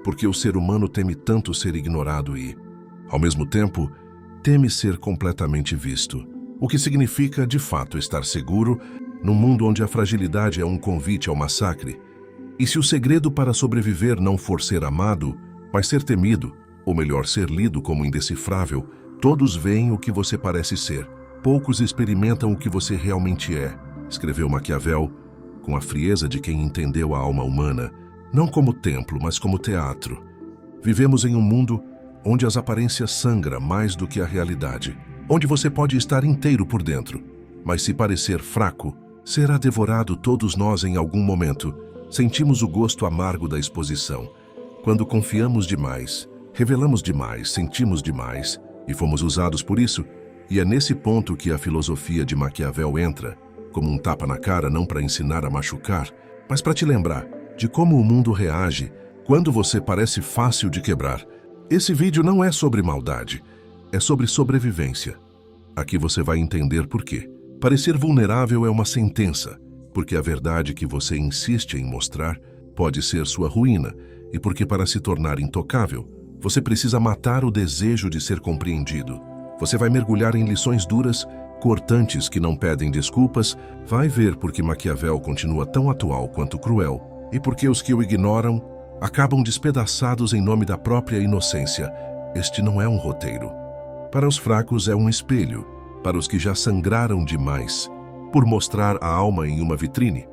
porque o ser humano teme tanto ser ignorado e, ao mesmo tempo, teme ser completamente visto. O que significa, de fato, estar seguro num mundo onde a fragilidade é um convite ao massacre. E se o segredo para sobreviver não for ser amado, mas ser temido, ou melhor, ser lido como indecifrável, todos veem o que você parece ser. Poucos experimentam o que você realmente é, escreveu Maquiavel, com a frieza de quem entendeu a alma humana, não como templo, mas como teatro. Vivemos em um mundo onde as aparências sangram mais do que a realidade, onde você pode estar inteiro por dentro, mas se parecer fraco, será devorado. Todos nós em algum momento. Sentimos o gosto amargo da exposição. Quando confiamos demais, revelamos demais, sentimos demais e fomos usados por isso. E é nesse ponto que a filosofia de Maquiavel entra, como um tapa na cara, não para ensinar a machucar, mas para te lembrar de como o mundo reage quando você parece fácil de quebrar. Esse vídeo não é sobre maldade, é sobre sobrevivência. Aqui você vai entender por quê. Parecer vulnerável é uma sentença, porque a verdade que você insiste em mostrar pode ser sua ruína, e porque para se tornar intocável, você precisa matar o desejo de ser compreendido. Você vai mergulhar em lições duras, cortantes que não pedem desculpas, vai ver porque Maquiavel continua tão atual quanto cruel, e porque os que o ignoram acabam despedaçados em nome da própria inocência. Este não é um roteiro. Para os fracos é um espelho, para os que já sangraram demais, por mostrar a alma em uma vitrine.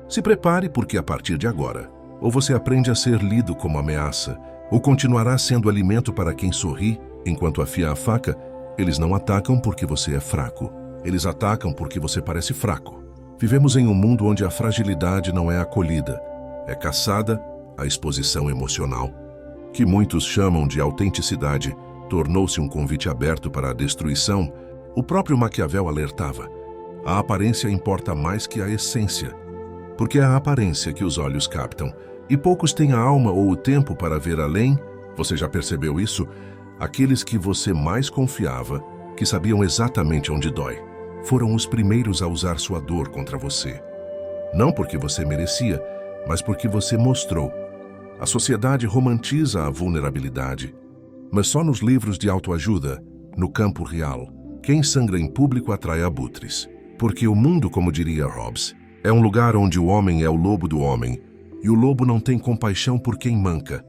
Se prepare, porque a partir de agora, ou você aprende a ser lido como ameaça, ou continuará sendo alimento para quem sorri enquanto afia a faca. Eles não atacam porque você é fraco. Eles atacam porque você parece fraco. Vivemos em um mundo onde a fragilidade não é acolhida, é caçada. A exposição emocional, que muitos chamam de autenticidade, tornou-se um convite aberto para a destruição. O próprio Maquiavel alertava: a aparência importa mais que a essência, porque é a aparência que os olhos captam, e poucos têm a alma ou o tempo para ver além. Você já percebeu isso? Aqueles que você mais confiava, que sabiam exatamente onde dói, foram os primeiros a usar sua dor contra você. Não porque você merecia, mas porque você mostrou. A sociedade romantiza a vulnerabilidade, mas só nos livros de autoajuda, no campo real, quem sangra em público atrai abutres. Porque o mundo, como diria Hobbes, é um lugar onde o homem é o lobo do homem, e o lobo não tem compaixão por quem manca.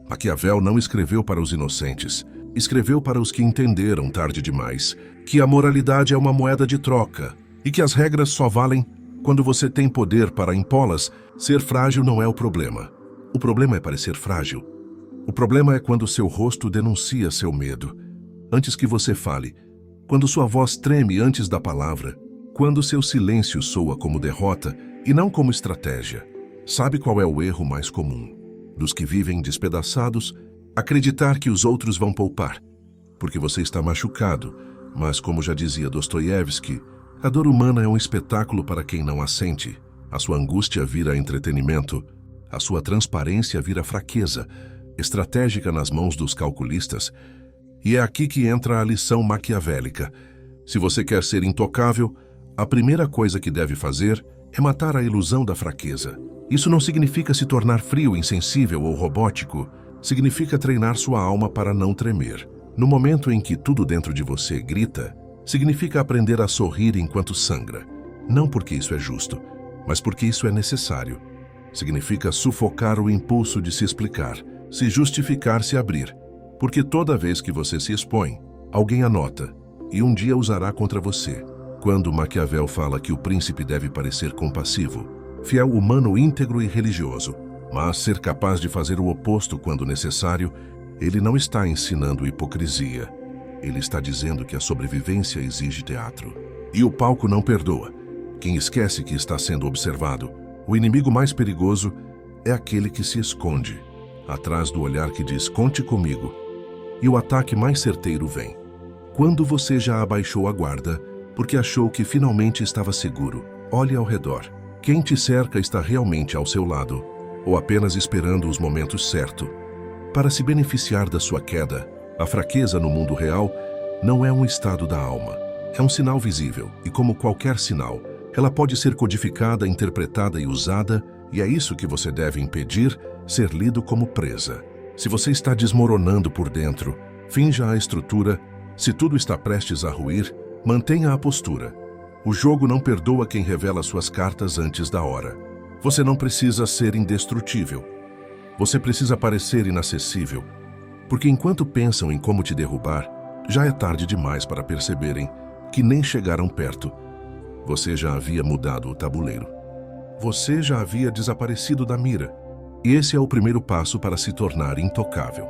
Maquiavel não escreveu para os inocentes, escreveu para os que entenderam tarde demais que a moralidade é uma moeda de troca e que as regras só valem quando você tem poder para impô-las. Ser frágil não é o problema. O problema é parecer frágil. O problema é quando seu rosto denuncia seu medo, antes que você fale, quando sua voz treme antes da palavra, quando seu silêncio soa como derrota e não como estratégia. Sabe qual é o erro mais comum dos que vivem despedaçados? Acreditar que os outros vão poupar, porque você está machucado. Mas, como já dizia Dostoiévski, a dor humana é um espetáculo para quem não a sente. A sua angústia vira entretenimento. A sua transparência vira fraqueza, estratégica nas mãos dos calculistas. E é aqui que entra a lição maquiavélica. Se você quer ser intocável, a primeira coisa que deve fazer é matar a ilusão da fraqueza. Isso não significa se tornar frio, insensível ou robótico. Significa treinar sua alma para não tremer. No momento em que tudo dentro de você grita, significa aprender a sorrir enquanto sangra. Não porque isso é justo, mas porque isso é necessário. Significa sufocar o impulso de se explicar, se justificar, se abrir. Porque toda vez que você se expõe, alguém anota e um dia usará contra você. Quando Maquiavel fala que o príncipe deve parecer compassivo, fiel, humano, íntegro e religioso, mas ser capaz de fazer o oposto quando necessário, ele não está ensinando hipocrisia. Ele está dizendo que a sobrevivência exige teatro. E o palco não perdoa. Quem esquece que está sendo observado, o inimigo mais perigoso é aquele que se esconde atrás do olhar que diz: conte comigo. E o ataque mais certeiro vem quando você já abaixou a guarda, porque achou que finalmente estava seguro. Olhe ao redor. Quem te cerca está realmente ao seu lado, ou apenas esperando os momentos certos para se beneficiar da sua queda. A fraqueza no mundo real não é um estado da alma, é um sinal visível, e como qualquer sinal, ela pode ser codificada, interpretada e usada, e é isso que você deve impedir: ser lido como presa. Se você está desmoronando por dentro, finja a estrutura. Se tudo está prestes a ruir, mantenha a postura. O jogo não perdoa quem revela suas cartas antes da hora. Você não precisa ser indestrutível. Você precisa parecer inacessível. Porque enquanto pensam em como te derrubar, já é tarde demais para perceberem que nem chegaram perto. Você já havia mudado o tabuleiro. Você já havia desaparecido da mira. E esse é o primeiro passo para se tornar intocável.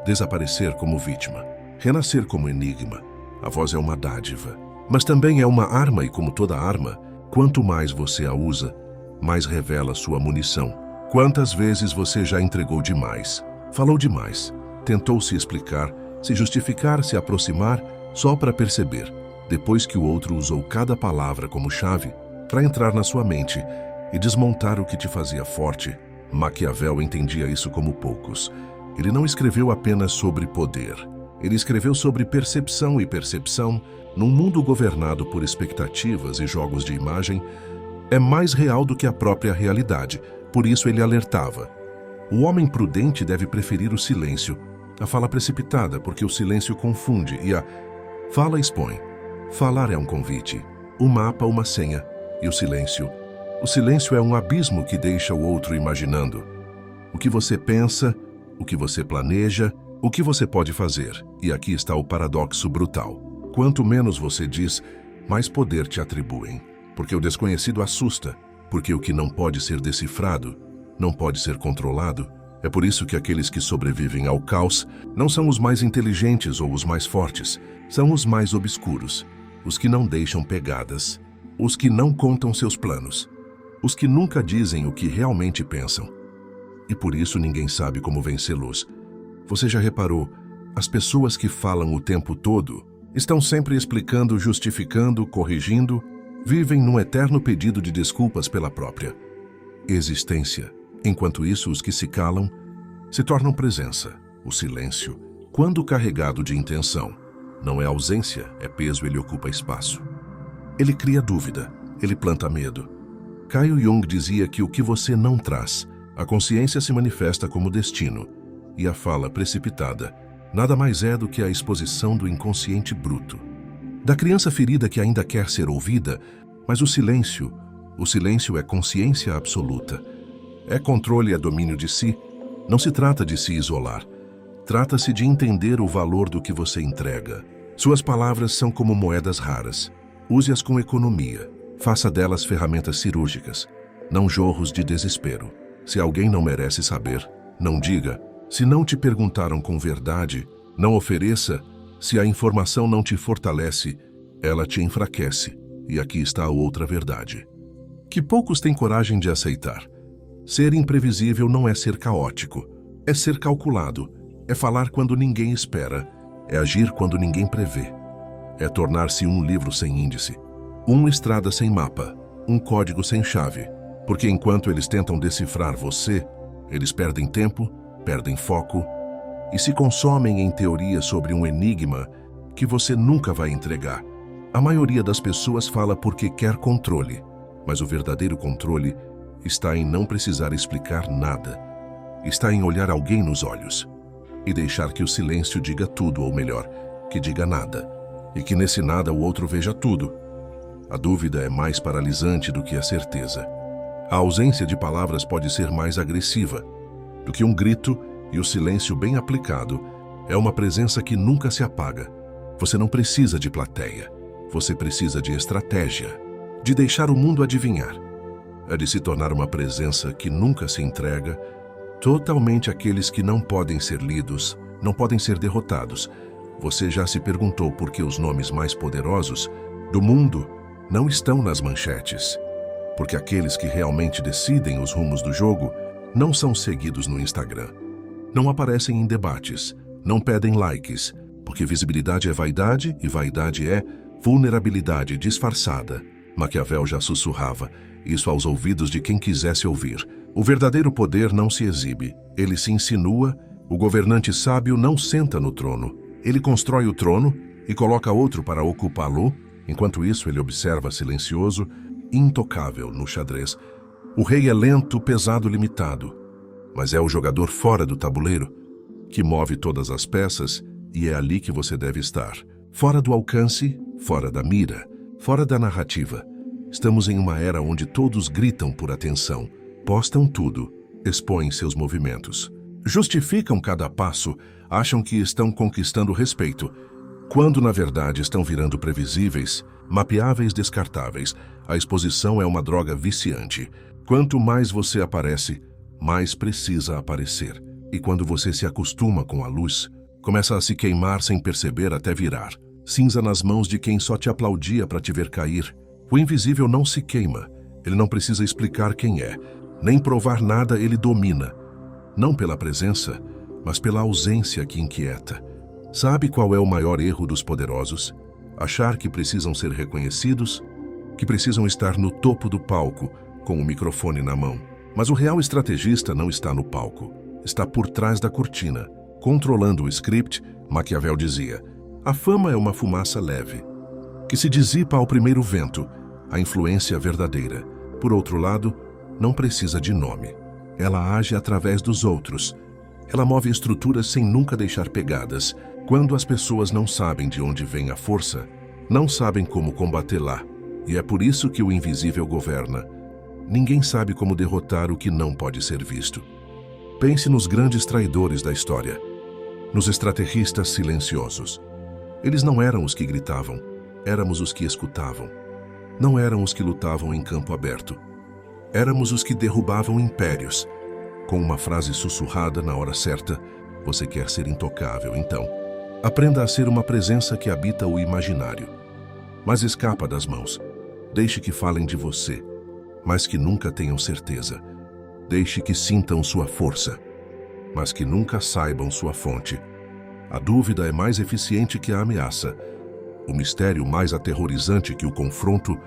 Desaparecer como vítima. Renascer como enigma. A voz é uma dádiva. Mas também é uma arma e, como toda arma, quanto mais você a usa, mais revela sua munição. Quantas vezes você já entregou demais, falou demais, tentou se explicar, se justificar, se aproximar, só para perceber, depois que o outro usou cada palavra como chave, para entrar na sua mente e desmontar o que te fazia forte. Maquiavel entendia isso como poucos. Ele não escreveu apenas sobre poder. Ele escreveu sobre percepção e percepção, num mundo governado por expectativas e jogos de imagem, é mais real do que a própria realidade. Por isso ele alertava. O homem prudente deve preferir o silêncio, a fala precipitada, porque o silêncio confunde e a fala expõe. Falar é um convite, o mapa uma senha, e o silêncio é um abismo que deixa o outro imaginando. O que você pensa, o que você planeja, o que você pode fazer. E aqui está o paradoxo brutal. Quanto menos você diz, mais poder te atribuem. Porque o desconhecido assusta, porque o que não pode ser decifrado, não pode ser controlado. É por isso que aqueles que sobrevivem ao caos não são os mais inteligentes ou os mais fortes, são os mais obscuros, os que não deixam pegadas, os que não contam seus planos, os que nunca dizem o que realmente pensam. E por isso ninguém sabe como vencê-los. Você já reparou, as pessoas que falam o tempo todo estão sempre explicando, justificando, corrigindo, vivem num eterno pedido de desculpas pela própria existência. Enquanto isso, os que se calam se tornam presença. O silêncio, quando carregado de intenção, não é ausência, é peso, ele ocupa espaço. Ele cria dúvida, ele planta medo. Carl Jung dizia que o que você não traz, a consciência se manifesta como destino, e a fala precipitada nada mais é do que a exposição do inconsciente bruto. Da criança ferida que ainda quer ser ouvida, mas o silêncio é consciência absoluta. É controle, é domínio de si. Não se trata de se isolar. Trata-se de entender o valor do que você entrega. Suas palavras são como moedas raras. Use-as com economia. Faça delas ferramentas cirúrgicas, não jorros de desespero. Se alguém não merece saber, não diga. Se não te perguntaram com verdade, não ofereça. Se a informação não te fortalece, ela te enfraquece. E aqui está a outra verdade, que poucos têm coragem de aceitar. Ser imprevisível não é ser caótico, é ser calculado, é falar quando ninguém espera, é agir quando ninguém prevê. É tornar-se um livro sem índice, uma estrada sem mapa, um código sem chave. Porque enquanto eles tentam decifrar você, eles perdem tempo, perdem foco e se consomem em teorias sobre um enigma que você nunca vai entregar. A maioria das pessoas fala porque quer controle, mas o verdadeiro controle está em não precisar explicar nada. Está em olhar alguém nos olhos e deixar que o silêncio diga tudo, ou melhor, que diga nada, e que nesse nada o outro veja tudo. A dúvida é mais paralisante do que a certeza. A ausência de palavras pode ser mais agressiva do que um grito, e o silêncio bem aplicado é uma presença que nunca se apaga. Você não precisa de plateia, você precisa de estratégia, de deixar o mundo adivinhar. É de se tornar uma presença que nunca se entrega, totalmente aqueles que não podem ser lidos, não podem ser derrotados. Você já se perguntou por que os nomes mais poderosos do mundo não estão nas manchetes? Porque aqueles que realmente decidem os rumos do jogo não são seguidos no Instagram, não aparecem em debates, não pedem likes, porque visibilidade é vaidade e vaidade é vulnerabilidade disfarçada. Maquiavel já sussurrava isso aos ouvidos de quem quisesse ouvir. O verdadeiro poder não se exibe, ele se insinua. O governante sábio não senta no trono, ele constrói o trono e coloca outro para ocupá-lo. Enquanto isso, ele observa silencioso, intocável no xadrez. O rei é lento, pesado, limitado, mas é o jogador fora do tabuleiro. que move todas as peças, e é ali que você deve estar. Fora do alcance, fora da mira, fora da narrativa. Estamos em uma era onde todos gritam por atenção, postam tudo, expõem seus movimentos. Justificam cada passo, acham que estão conquistando respeito, quando na verdade estão virando previsíveis, mapeáveis, descartáveis. A exposição é uma droga viciante. Quanto mais você aparece, mais precisa aparecer. E quando você se acostuma com a luz, começa a se queimar sem perceber até virar cinza nas mãos de quem só te aplaudia para te ver cair. O invisível não se queima, ele não precisa explicar quem é, nem provar nada, ele domina. Não pela presença, mas pela ausência que inquieta. Sabe qual é o maior erro dos poderosos? Achar que precisam ser reconhecidos, que precisam estar no topo do palco, com o microfone na mão. Mas o real estrategista não está no palco, está por trás da cortina. Controlando o script, Maquiavel dizia: a fama é uma fumaça leve, que se dissipa ao primeiro vento, a influência verdadeira. Por outro lado, não precisa de nome. Ela age através dos outros. Ela move estruturas sem nunca deixar pegadas. Quando as pessoas não sabem de onde vem a força, não sabem como combatê-la. E é por isso que o invisível governa. Ninguém sabe como derrotar o que não pode ser visto. Pense nos grandes traidores da história, nos extraterristas silenciosos. Eles não eram os que gritavam, éramos os que escutavam. Não eram os que lutavam em campo aberto. Éramos os que derrubavam impérios. Com uma frase sussurrada na hora certa, você quer ser intocável, então. Aprenda a ser uma presença que habita o imaginário. Mas escapa das mãos. Deixe que falem de você, mas que nunca tenham certeza. Deixe que sintam sua força, mas que nunca saibam sua fonte. A dúvida é mais eficiente que a ameaça, o mistério mais aterrorizante que o confronto,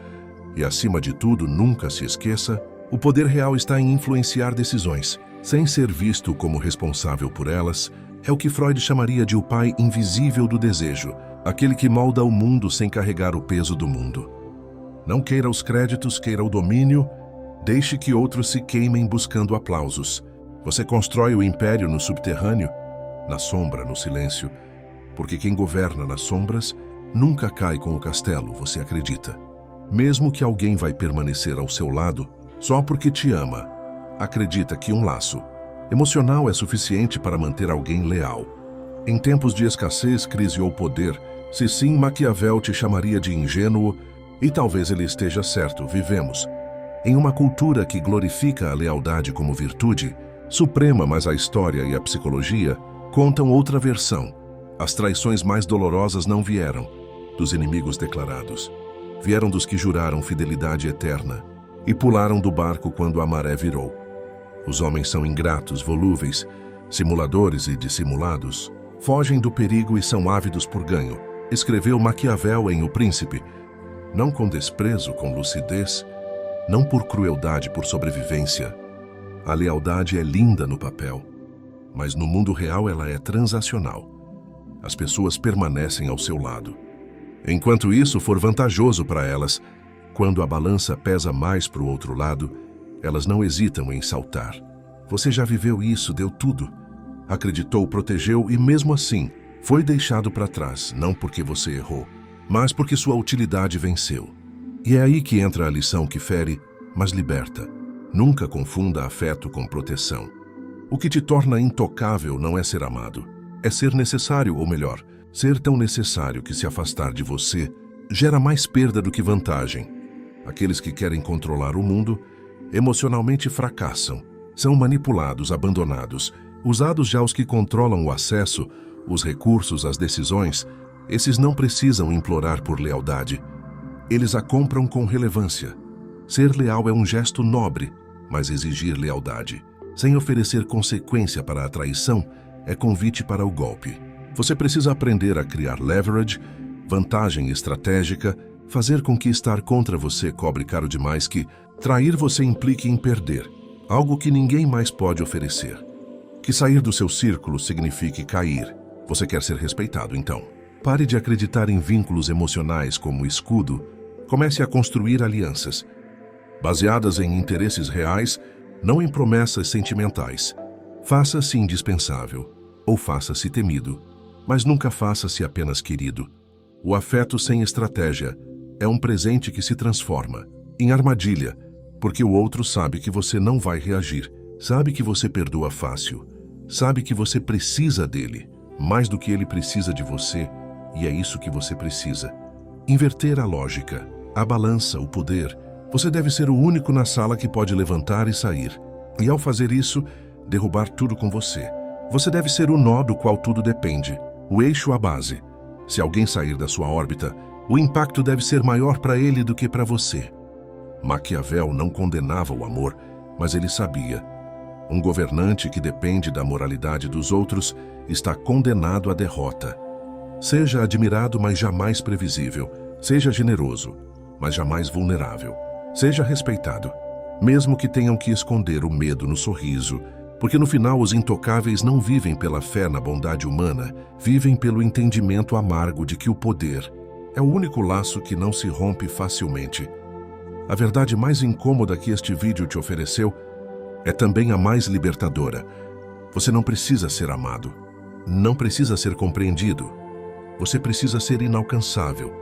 e acima de tudo, nunca se esqueça, o poder real está em influenciar decisões, sem ser visto como responsável por elas. É o que Freud chamaria de o pai invisível do desejo, aquele que molda o mundo sem carregar o peso do mundo. Não queira os créditos, queira o domínio, deixe que outros se queimem buscando aplausos. Você constrói o império no subterrâneo, na sombra, no silêncio, porque quem governa nas sombras nunca cai com o castelo, você acredita. Mesmo que alguém vai permanecer ao seu lado só porque te ama, acredita que um laço emocional é suficiente para manter alguém leal. Em tempos de escassez, crise ou poder, se sim, Maquiavel te chamaria de ingênuo, e talvez ele esteja certo. Vivemos em uma cultura que glorifica a lealdade como virtude suprema, mas a história e a psicologia contam outra versão. As traições mais dolorosas não vieram dos inimigos declarados. Vieram dos que juraram fidelidade eterna e pularam do barco quando a maré virou. Os homens são ingratos, volúveis, simuladores e dissimulados. Fogem do perigo e são ávidos por ganho. Escreveu Maquiavel em O Príncipe. Não com desprezo, com lucidez, não por crueldade, por sobrevivência. A lealdade é linda no papel, mas no mundo real ela é transacional. As pessoas permanecem ao seu lado. Enquanto isso for vantajoso para elas, quando a balança pesa mais para o outro lado, elas não hesitam em saltar. Você já viveu isso, deu tudo. Acreditou, protegeu e mesmo assim foi deixado para trás, não porque você errou, mas porque sua utilidade venceu. E é aí que entra a lição que fere, mas liberta. Nunca confunda afeto com proteção. O que te torna intocável não é ser amado, é ser necessário, ou melhor, ser tão necessário que se afastar de você gera mais perda do que vantagem. Aqueles que querem controlar o mundo emocionalmente fracassam, são manipulados, abandonados, usados. Já os que controlam o acesso, os recursos, as decisões, esses não precisam implorar por lealdade. Eles a compram com relevância. Ser leal é um gesto nobre, mas exigir lealdade, sem oferecer consequência para a traição, é convite para o golpe. Você precisa aprender a criar leverage, vantagem estratégica, fazer com que estar contra você cobre caro demais, que trair você implique em perder, algo que ninguém mais pode oferecer. Que sair do seu círculo signifique cair. Você quer ser respeitado, então. Pare de acreditar em vínculos emocionais como escudo. Comece a construir alianças, baseadas em interesses reais, não em promessas sentimentais. Faça-se indispensável. ou faça-se temido, mas nunca faça-se apenas querido. O afeto sem estratégia é um presente que se transforma em armadilha, porque o outro sabe que você não vai reagir, sabe que você perdoa fácil, sabe que você precisa dele, mais do que ele precisa de você, e é isso que você precisa. Inverter a lógica, a balança, o poder. Você deve ser o único na sala que pode levantar e sair, e ao fazer isso, derrubar tudo com você. Você deve ser o nó do qual tudo depende, o eixo, a base. Se alguém sair da sua órbita, o impacto deve ser maior para ele do que para você. Maquiavel não condenava o amor, mas ele sabia. Um governante que depende da moralidade dos outros está condenado à derrota. Seja admirado, mas jamais previsível. Seja generoso, mas jamais vulnerável. Seja respeitado, mesmo que tenham que esconder o medo no sorriso, porque no final os intocáveis não vivem pela fé na bondade humana, vivem pelo entendimento amargo de que o poder é o único laço que não se rompe facilmente. A verdade mais incômoda que este vídeo te ofereceu é também a mais libertadora. Você não precisa ser amado, não precisa ser compreendido. Você precisa ser inalcançável,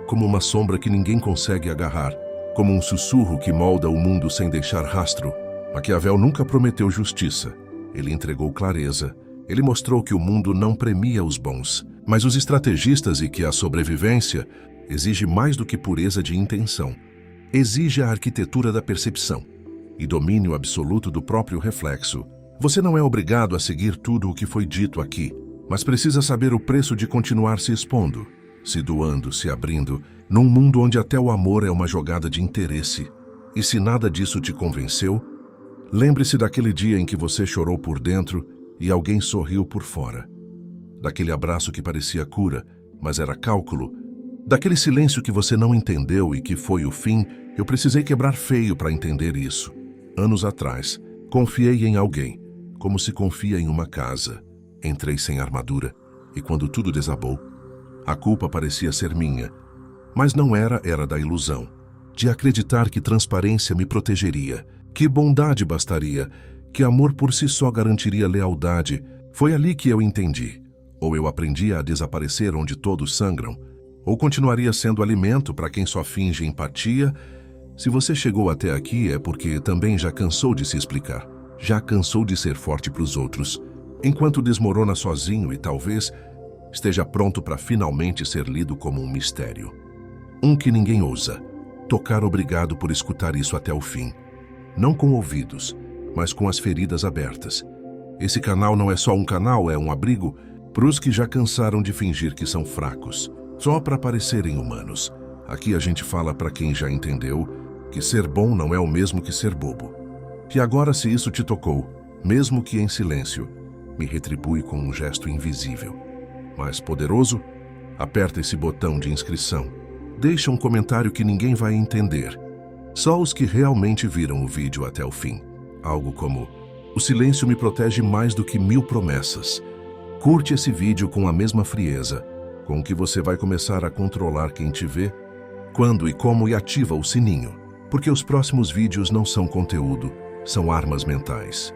como uma sombra que ninguém consegue agarrar, como um sussurro que molda o mundo sem deixar rastro. Maquiavel nunca prometeu justiça. Ele entregou clareza. Ele mostrou que o mundo não premia os bons, mas os estrategistas, e que a sobrevivência exige mais do que pureza de intenção. Exige a arquitetura da percepção e domínio absoluto do próprio reflexo. Você não é obrigado a seguir tudo o que foi dito aqui, mas precisa saber o preço de continuar se expondo, se doando, se abrindo, num mundo onde até o amor é uma jogada de interesse. E se nada disso te convenceu, lembre-se daquele dia em que você chorou por dentro e alguém sorriu por fora. Daquele abraço que parecia cura, mas era cálculo. Daquele silêncio que você não entendeu e que foi o fim. Eu precisei quebrar feio para entender isso. Anos atrás, confiei em alguém, como se confia em uma casa. Entrei sem armadura, e quando tudo desabou, a culpa parecia ser minha, mas não era da ilusão, de acreditar que transparência me protegeria, que bondade bastaria, que amor por si só garantiria lealdade. Foi ali que eu entendi. Ou eu aprendia a desaparecer onde todos sangram, ou continuaria sendo alimento para quem só finge empatia. Se você chegou até aqui é porque também já cansou de se explicar, já cansou de ser forte para os outros, enquanto desmorona sozinho e talvez esteja pronto para finalmente ser lido como um mistério. Um que ninguém ousa. Tocar. Obrigado por escutar isso até o fim. Não com ouvidos, mas com as feridas abertas. Esse canal não é só um canal, é um abrigo para os que já cansaram de fingir que são fracos, só para parecerem humanos. Aqui a gente fala para quem já entendeu que ser bom não é o mesmo que ser bobo. E agora, se isso te tocou, mesmo que em silêncio, me retribui com um gesto invisível, mas poderoso. Aperta esse botão de inscrição. Deixa um comentário que ninguém vai entender. Só os que realmente viram o vídeo até o fim. Algo como: o silêncio me protege mais do que 1000 promessas. Curte esse vídeo com a mesma frieza com que você vai começar a controlar quem te vê, quando e como, e ativa o sininho, porque os próximos vídeos não são conteúdo, são armas mentais.